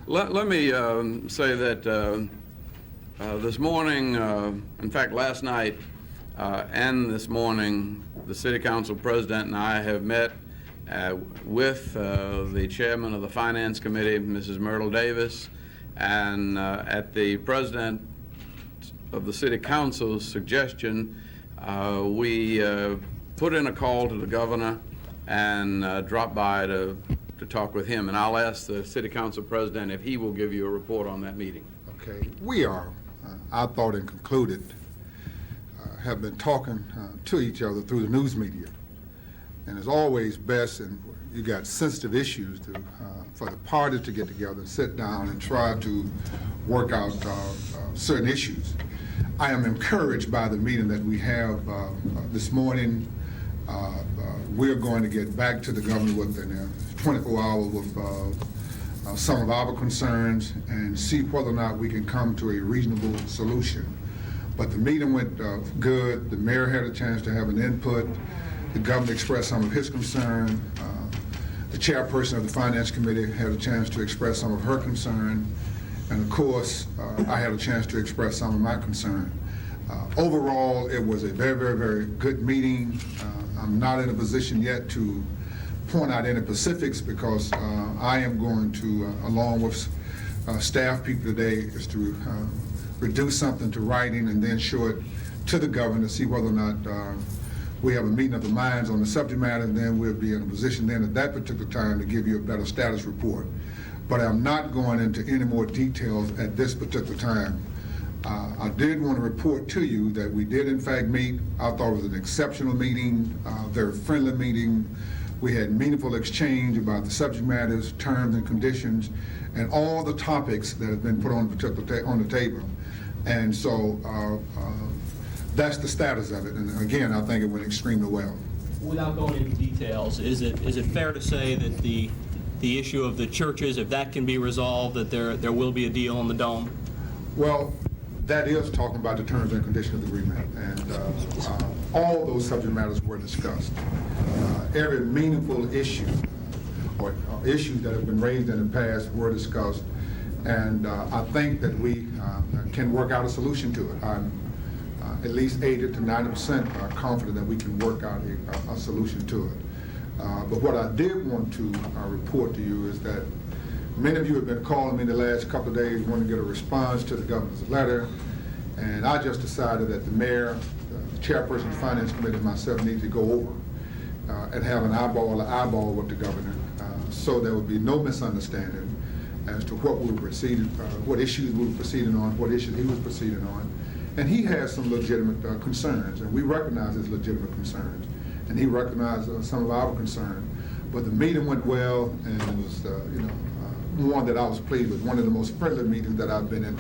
Let me say that this morning, in fact last night and this morning, the City Council President and I have met with the Chairman of the Finance Committee, Mrs. Myrtle Davis, and at the President of the City Council's suggestion, we put in a call to the Governor and dropped by to talk with him. And I'll ask the City Council President if he will give you a report on that meeting. Okay, we are, I thought and concluded, have been talking to each other through the news media. And it's always best, and you got sensitive issues, for the parties to get together and sit down and try to work out certain issues. I am encouraged by the meeting that we have this morning. We're going to get back to the governor within 24 hours with some of our concerns and see whether or not we can come to a reasonable solution. But the meeting went good. The mayor had a chance to have an input. The governor expressed some of his concern. The chairperson of the Finance Committee had a chance to express some of her concern. And of course, I had a chance to express some of my concern. Overall, it was a very, very, very good meeting. I'm not in a position yet to point out any specifics because I am going to, along with staff people today, is to reduce something to writing and then show it to the governor to see whether or not we have a meeting of the minds on the subject matter, and then we'll be in a position then at that particular time to give you a better status report. But I'm not going into any more details at this particular time. I did want to report to you that we did in fact meet. I thought it was an exceptional meeting, very friendly meeting. We had meaningful exchange about the subject matters, terms and conditions, and all the topics that have been put on the table. And so that's the status of it. And again, I think it went extremely well. Without going into details, is it fair to say that the issue of the churches, if that can be resolved, that there will be a deal on the dome? Well, that is talking about the terms and conditions of the agreement, and all those subject matters were discussed. Every meaningful issue or issues that have been raised in the past were discussed, and I think that we can work out a solution to it. I'm at least 80 to 90% confident that we can work out a solution to it. But what I did want to report to you is that many of you have been calling me the last couple of days wanting to get a response to the governor's letter, and I just decided that the mayor, the chairperson of the Finance Committee, and myself need to go over and have an eyeball to eyeball with the governor, so there would be no misunderstanding as to what we were proceeding, what issues we were proceeding on, what issues he was proceeding on. And he has some legitimate concerns, and we recognize his legitimate concerns, and he recognized some of our concerns. But the meeting went well, and it was, one that I was pleased with, one of the most friendly meetings that I've been in.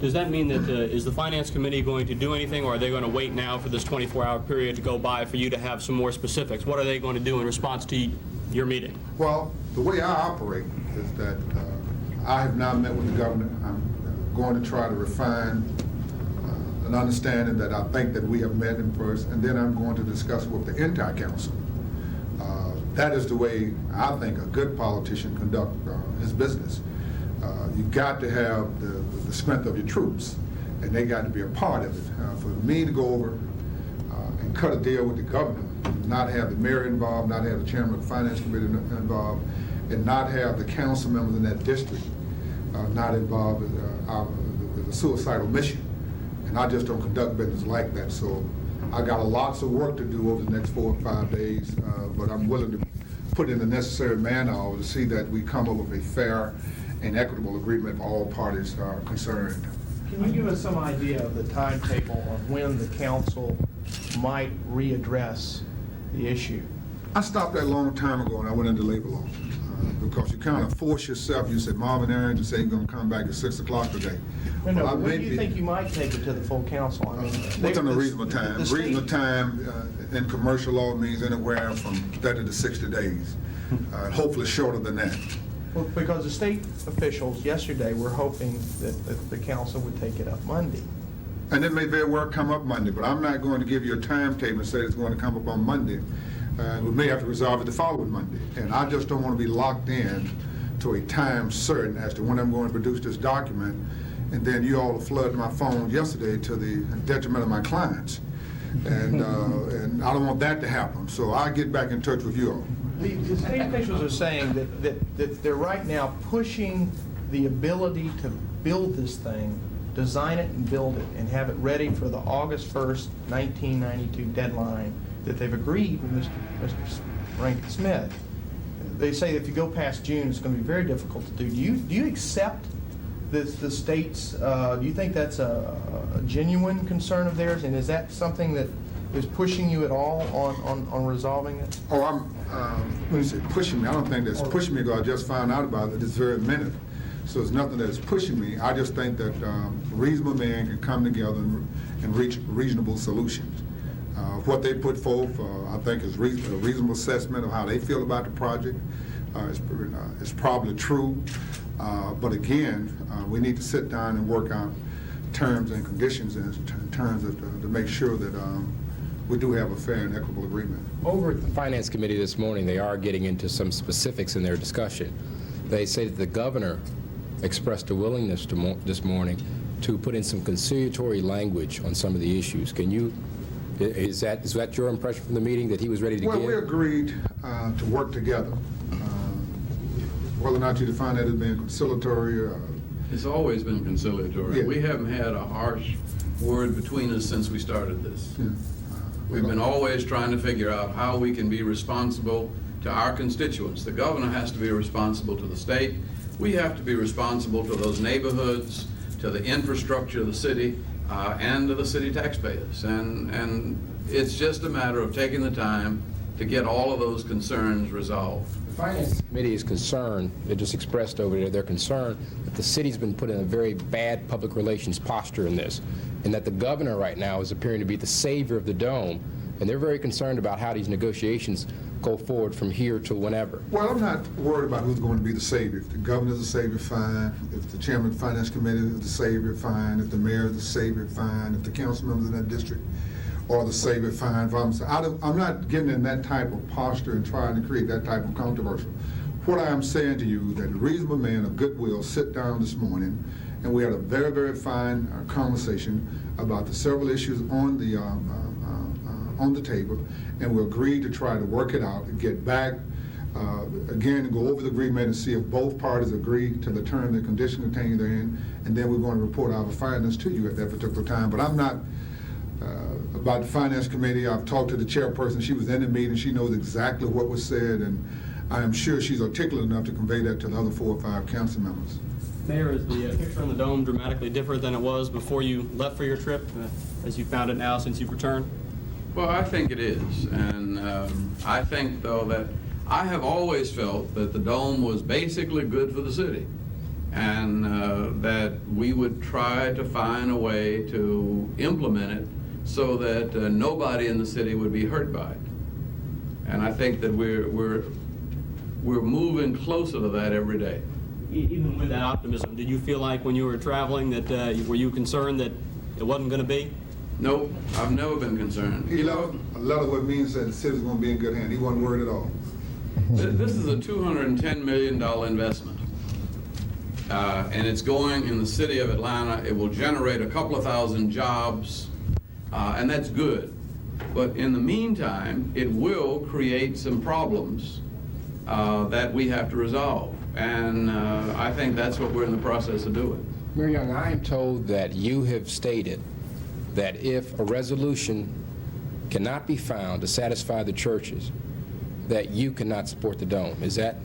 Does that mean that is the Finance Committee going to do anything, or are they going to wait now for this 24-hour period to go by for you to have some more specifics? What are they going to do in response to your meeting? Well, the way I operate is that I have now met with the governor. I'm going to try to refine an understanding that I think that we have met him first, and then I'm going to discuss it with the entire council. That is the way I think a good politician conducts his business. You've got to have the strength of your troops, and they got to be a part of it. For me to go over and cut a deal with the governor, not have the mayor involved, not have the chairman of the Finance Committee involved, and not have the council members in that district not involved with a suicidal mission. And I just don't conduct business like that. So I got lots of work to do over the next 4 or 5 days, but I'm willing to put in the necessary manpower to see that we come up with a fair and equitable agreement for all parties concerned. Can you give us some idea of the timetable of when the council might readdress the issue? I stopped that a long time ago and I went into labor law because you kind of force yourself. You said Marvin Aaron to say you're going to come back at 6 o'clock today. No, when do you think you might take it to the full council? I mean, within a reasonable time. Reasonable time in commercial law means anywhere from 30 to 60 days. Hopefully shorter than that. Well, because the state officials yesterday were hoping that the council would take it up Monday. And it may very well come up Monday, but I'm not going to give you a timetable and say it's going to come up on Monday. We may have to resolve it the following Monday. And I just don't want to be locked in to a time certain as to when I'm going to produce this document, and then you all flooded my phone yesterday to the detriment of my clients. And I don't want that to happen, so I'll get back in touch with you all. The state officials are saying that they're right now pushing the ability to build this thing, design it and build it, and have it ready for the August 1st, 1992 deadline that they've agreed with Mr. Rankin-Smith. They say if you go past June, it's going to be very difficult to do. Do you accept the state's, do you think that's a genuine concern of theirs, and is that something that is pushing you at all on resolving it? Oh, when you say pushing me, I don't think that's pushing me, because I just found out about it this very minute. So it's nothing that's pushing me. I just think that reasonable men can come together and reach reasonable solutions. What they put forth, I think, is a reasonable assessment of how they feel about the project. It's probably true. But again, we need to sit down and work out terms and conditions in terms of to make sure that we do have a fair and equitable agreement. Over at the Finance Committee this morning, they are getting into some specifics in their discussion. They say that the governor expressed a willingness this morning to put in some conciliatory language on some of the issues. Is that your impression from the meeting, that he was ready to give? Well, we agreed to work together. Whether or not you define that as being conciliatory. It's always been conciliatory. Yeah. We haven't had a harsh word between us since we started this. Yeah. We've been always trying to figure out how we can be responsible to our constituents. The governor has to be responsible to the state. We have to be responsible to those neighborhoods, to the infrastructure of the city, and to the city taxpayers. And it's just a matter of taking the time to get all of those concerns resolved. The Finance Committee is concerned, they just expressed over there, they're concerned that the city's been put in a very bad public relations posture in this, and that the governor right now is appearing to be the savior of the dome, and they're very concerned about how these negotiations go forward from here to whenever. Well, I'm not worried about who's going to be the savior. If the governor's the savior, fine. If the chairman of the finance committee is the savior, fine. If the mayor is the savior, fine. If the council members in that district are the savior, fine. I'm not getting in that type of posture and trying to create that type of controversy. What I am saying to you, that a reasonable man of goodwill sit down this morning, and we had a very, very fine conversation about the several issues on the table, and we agreed to try to work it out and get back again and go over the agreement and see if both parties agree to the terms and conditions contained therein, and then we're going to report our findings to you at that particular time. But I'm not about the finance committee. I've talked to the chairperson. She was in the meeting. She knows exactly what was said, and I am sure she's articulate enough to convey that to the other 4 or 5 council members. Mayor, is the picture on the dome dramatically different than it was before you left for your trip, as you found it now since you've returned? Well, I think it is, and I think, though, that I have always felt that the dome was basically good for the city, and that we would try to find a way to implement it so that nobody in the city would be hurt by it. And I think that we're moving closer to that every day. Even with that optimism, did you feel like when you were traveling that, were you concerned that it wasn't going to be? Nope, I've never been concerned. A lot of what means that the city's going to be in good hands. He wasn't worried at all. This is a $210 million investment, and it's going in the city of Atlanta. It will generate a couple of thousand jobs, and that's good. But in the meantime, it will create some problems that we have to resolve, and I think that's what we're in the process of doing. Mayor Young, I am told that you have stated that if a resolution cannot be found to satisfy the churches, that you cannot support the dome. Is that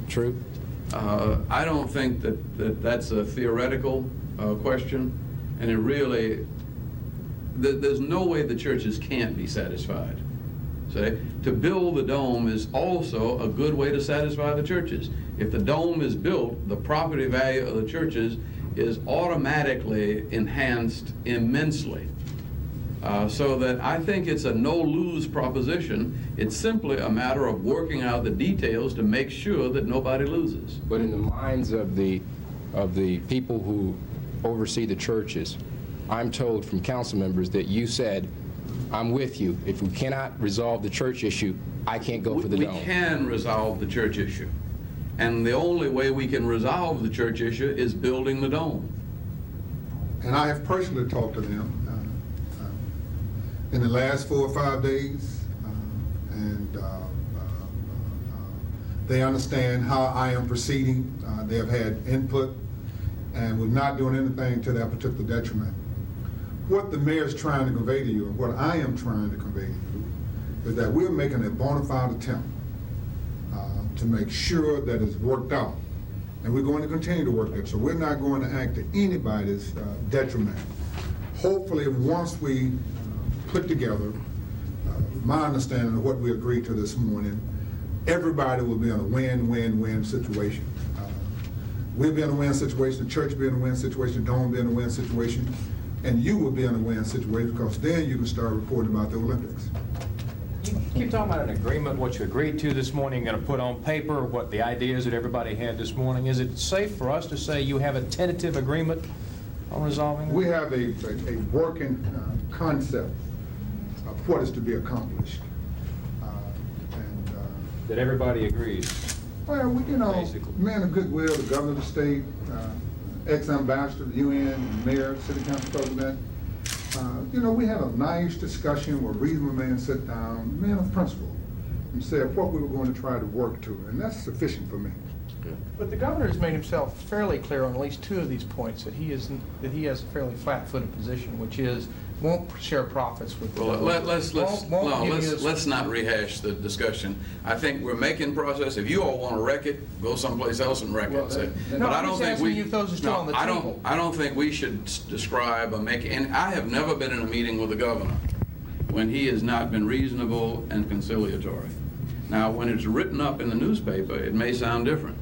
true? I don't think that that's a theoretical question, and it really, there's no way the churches can't be satisfied. So to build the dome is also a good way to satisfy the churches. If the dome is built, the property value of the churches is automatically enhanced immensely. So that I think it's a no-lose proposition. It's simply a matter of working out the details to make sure that nobody loses. But in the minds of the people who oversee the churches, I'm told from council members that you said, I'm with you. If we cannot resolve the church issue, I can't go for the dome. We can resolve the church issue. And the only way we can resolve the church issue is building the dome. And I have personally talked to them in the last 4 or 5 days, and they understand how I am proceeding. They have had input, and we're not doing anything to that particular detriment. What the mayor is trying to convey to you, and what I am trying to convey to you, is that we're making a bona fide attempt to make sure that it's worked out. And we're going to continue to work that, so we're not going to act to anybody's detriment. Hopefully, once we put together my understanding of what we agreed to this morning, everybody will be in a win-win-win situation. We'll be in a win situation, the church will be in a win situation, the dome will be in a win situation, and you will be in a win situation, because then you can start reporting about the Olympics. You keep talking about an agreement, what you agreed to this morning, going to put on paper, what the ideas that everybody had this morning. Is it safe for us to say you have a tentative agreement on resolving this? We have a working concept of what is to be accomplished. That everybody agrees? Well, we, Basically. man of goodwill, the governor of the state, ex-ambassador, the UN, mayor, city council president. We had a nice discussion where reasonable men sit down, men of principle, and said what we were going to try to work to, and that's sufficient for me. But the governor has made himself fairly clear on at least 2 of these points that he has a fairly flat-footed position, which is won't share profits with the Well, let's let's not rehash the discussion. I think we're making progress. If you all want to wreck it, go someplace else and wreck it. no, I'm just asking you if those are still on the table. I don't think we should describe or make. And I have never been in a meeting with the governor when he has not been reasonable and conciliatory. Now, when it's written up in the newspaper, it may sound different.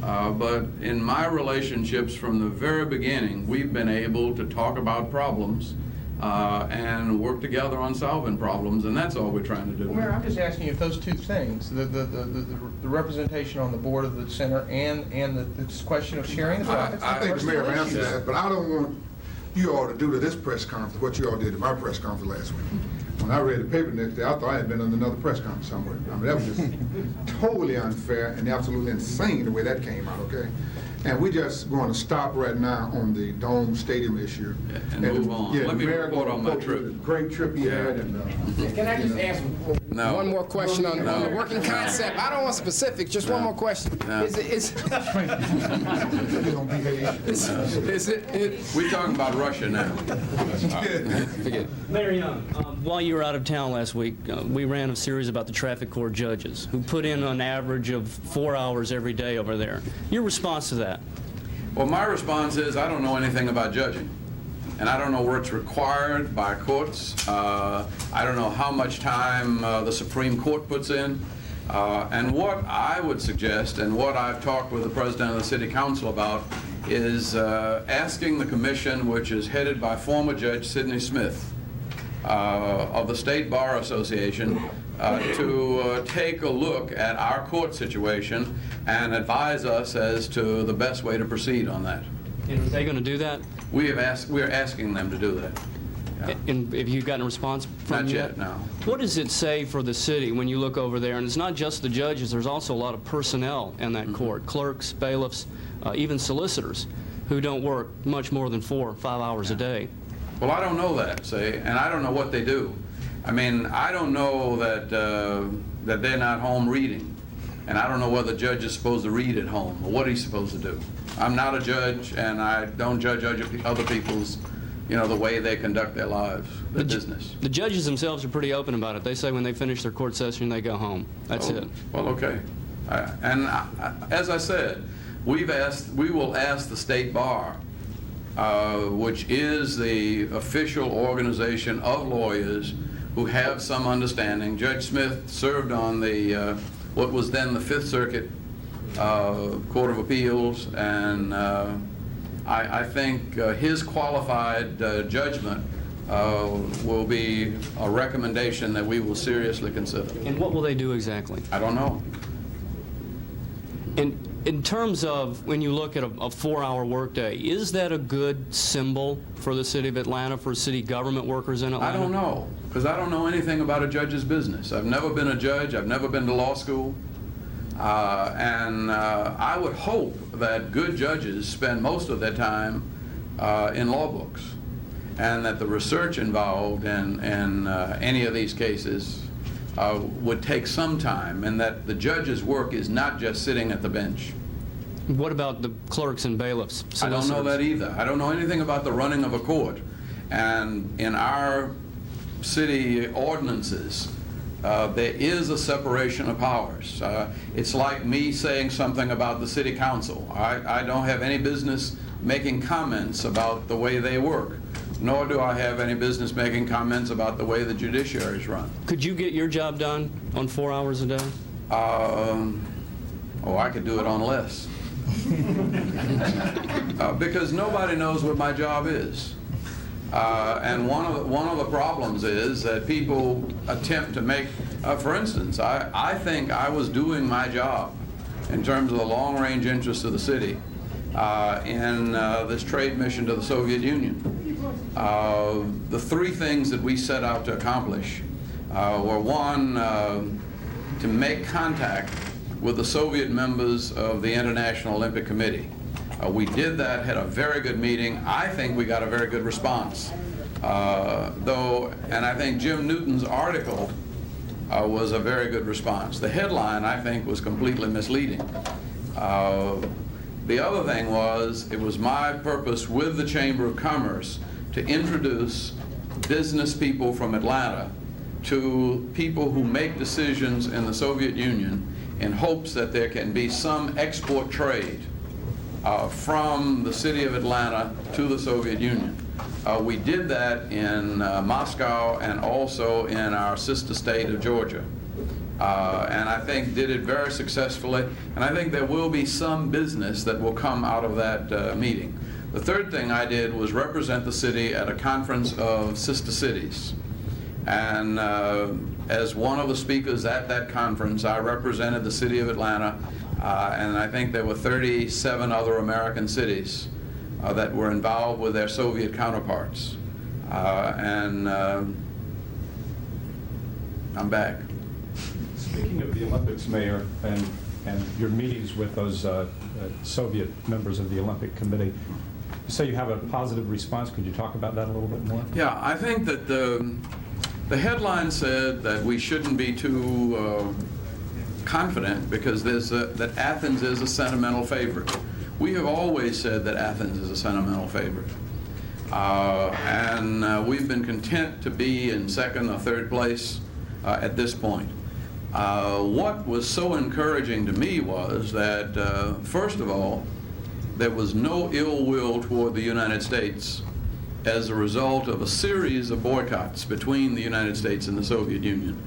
But in my relationships from the very beginning, we've been able to talk about problems and work together on solving problems, and that's all we're trying to do. Well, Mayor, I'm just asking you if those 2 things, the representation on the board of the center and the question of sharing the profits. I think the are mayor still answered issues. that, but I don't want you all to do to this press conference what you all did at my press conference last week. When I read the paper next day, I thought I had been on another press conference somewhere. I mean, that was just totally unfair and absolutely insane the way that came out, okay? And we just going to stop right now on the Dome Stadium issue. And move on. Yeah, Let me the mayor report on my gonna trip. the great trip he had, and Can I just ask? No. One more question on No. the working concept. I don't want specifics, just one more question. No. Is you don't behave. We're talking about Russia now. forget it. Mayor Young, while you were out of town last week, we ran a series about the traffic court judges who put in an average of 4 hours every day over there. Your response to that? Well, my response is I don't know anything about judging. And I don't know what's required by courts. I don't know how much time the Supreme Court puts in. And what I would suggest, and what I've talked with the president of the city council about, is asking the commission, which is headed by former Judge Sidney Smith of the State Bar Association, to take a look at our court situation and advise us as to the best way to proceed on that. And are they going to do that? We're asking them to do that. Yeah. And have you gotten a response from Not them yet, no. What does it say for the city when you look over there? And it's not just the judges, there's also a lot of personnel in that court, clerks, bailiffs, even solicitors, who don't work much more than 4 or 5 hours a day. Well, I don't know that, see, and I don't know what they do. I mean, I don't know that that they're not home reading, and I don't know whether the judge is supposed to read at home or what he's supposed to do. I'm not a judge, and I don't judge other people's, the way they conduct their lives, their business. The judges themselves are pretty open about it. They say when they finish their court session, they go home. That's it. Well, okay. As I said, we will ask the State Bar, which is the official organization of lawyers who have some understanding. Judge Smith served on the what was then the Fifth Circuit Court of Appeals, and I think his qualified judgment will be a recommendation that we will seriously consider. And what will they do exactly? I don't know. In terms of when you look at a 4-hour workday, is that a good symbol for the city of Atlanta, for city government workers in Atlanta? I don't know, because I don't know anything about a judge's business. I've never been a judge. I've never been to law school. And I would hope that good judges spend most of their time in law books, and that the research involved in any of these cases would take some time, and that the judge's work is not just sitting at the bench. What about the clerks and bailiffs? I don't know solicitors? that either. I don't know anything about the running of a court. And in our city ordinances, there is a separation of powers. It's like me saying something about the city council. I don't have any business making comments about the way they work, nor do I have any business making comments about the way the judiciary is run. Could you get your job done on 4 hours a day? Oh, I could do it on less. Because nobody knows what my job is. And one of the problems is that people attempt to make, for instance, I think I was doing my job in terms of the long-range interests of the city in this trade mission to the Soviet Union. The three things that we set out to accomplish were, one, to make contact with the Soviet members of the International Olympic Committee. We did that, had a very good meeting. I think we got a very good response. And I think Jim Newton's article was a very good response. The headline, I think, was completely misleading. The other thing was, it was my purpose with the Chamber of Commerce to introduce business people from Atlanta to people who make decisions in the Soviet Union in hopes that there can be some export trade from the city of Atlanta to the Soviet Union. We did that in Moscow and also in our sister state of Georgia. And I think did it very successfully. And I think there will be some business that will come out of that meeting. The third thing I did was represent the city at a conference of sister cities. And as one of the speakers at that conference, I represented the city of Atlanta, and I think there were 37 other American cities that were involved with their Soviet counterparts. And I'm back. Speaking of the Olympics, Mayor, and your meetings with those Soviet members of the Olympic Committee, you say you have a positive response. Could you talk about that a little bit more? Yeah, I think that the headline said that we shouldn't be too confident because that Athens is a sentimental favorite. We have always said that Athens is a sentimental favorite. And we've been content to be in second or third place at this point. What was so encouraging to me was that, first of all, there was no ill will toward the United States as a result of a series of boycotts between the United States and the Soviet Union.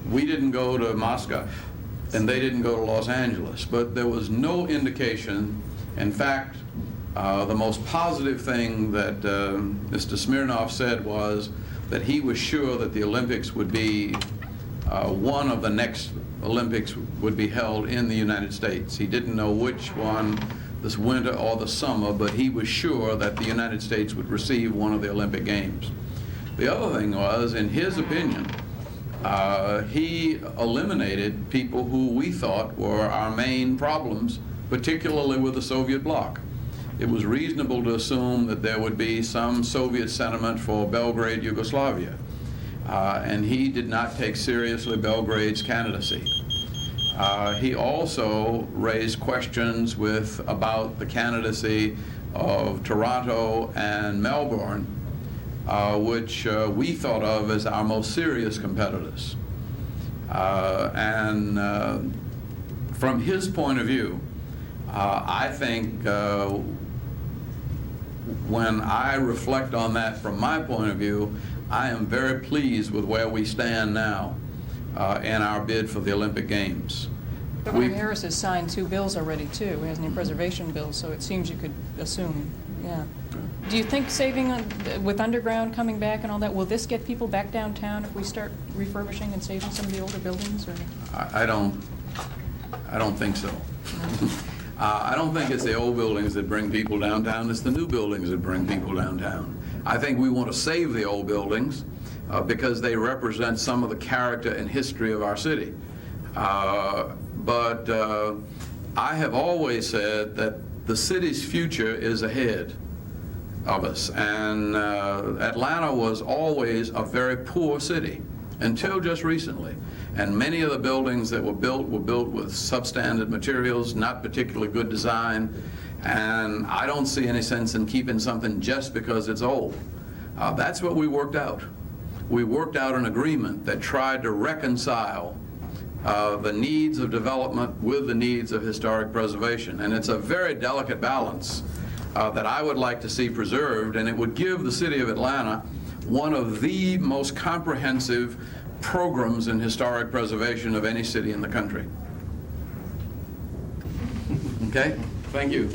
We didn't go to Moscow, and they didn't go to Los Angeles, but there was no indication. In fact, the most positive thing that Mr. Smirnov said was that he was sure that the Olympics would be, one of the next Olympics would be held in the United States. He didn't know which one, this winter or the summer, but he was sure that the United States would receive one of the Olympic Games. The other thing was, in his opinion, he eliminated people who we thought were our main problems, particularly with the Soviet bloc. It was reasonable to assume that there would be some Soviet sentiment for Belgrade, Yugoslavia. And he did not take seriously Belgrade's candidacy. He also raised questions about the candidacy of Toronto and Melbourne, which we thought of as our most serious competitors. And from his point of view, I think when I reflect on that from my point of view, I am very pleased with where we stand now in our bid for the Olympic Games. Governor Harris has signed 2 bills already, too. He has any preservation bills, so it seems you could assume, yeah. Do you think saving with underground coming back and all that, will this get people back downtown if we start refurbishing and saving some of the older buildings? Or? I don't think so. I don't think it's the old buildings that bring people downtown. It's the new buildings that bring people downtown. I think we want to save the old buildings because they represent some of the character and history of our city. but I have always said that the city's future is ahead of us. And Atlanta was always a very poor city until just recently. And many of the buildings that were built with substandard materials, not particularly good design. And I don't see any sense in keeping something just because it's old. That's what we worked out. We worked out an agreement that tried to reconcile the needs of development with the needs of historic preservation. And it's a very delicate balance that I would like to see preserved, and it would give the city of Atlanta one of the most comprehensive programs in historic preservation of any city in the country. Okay? Thank you.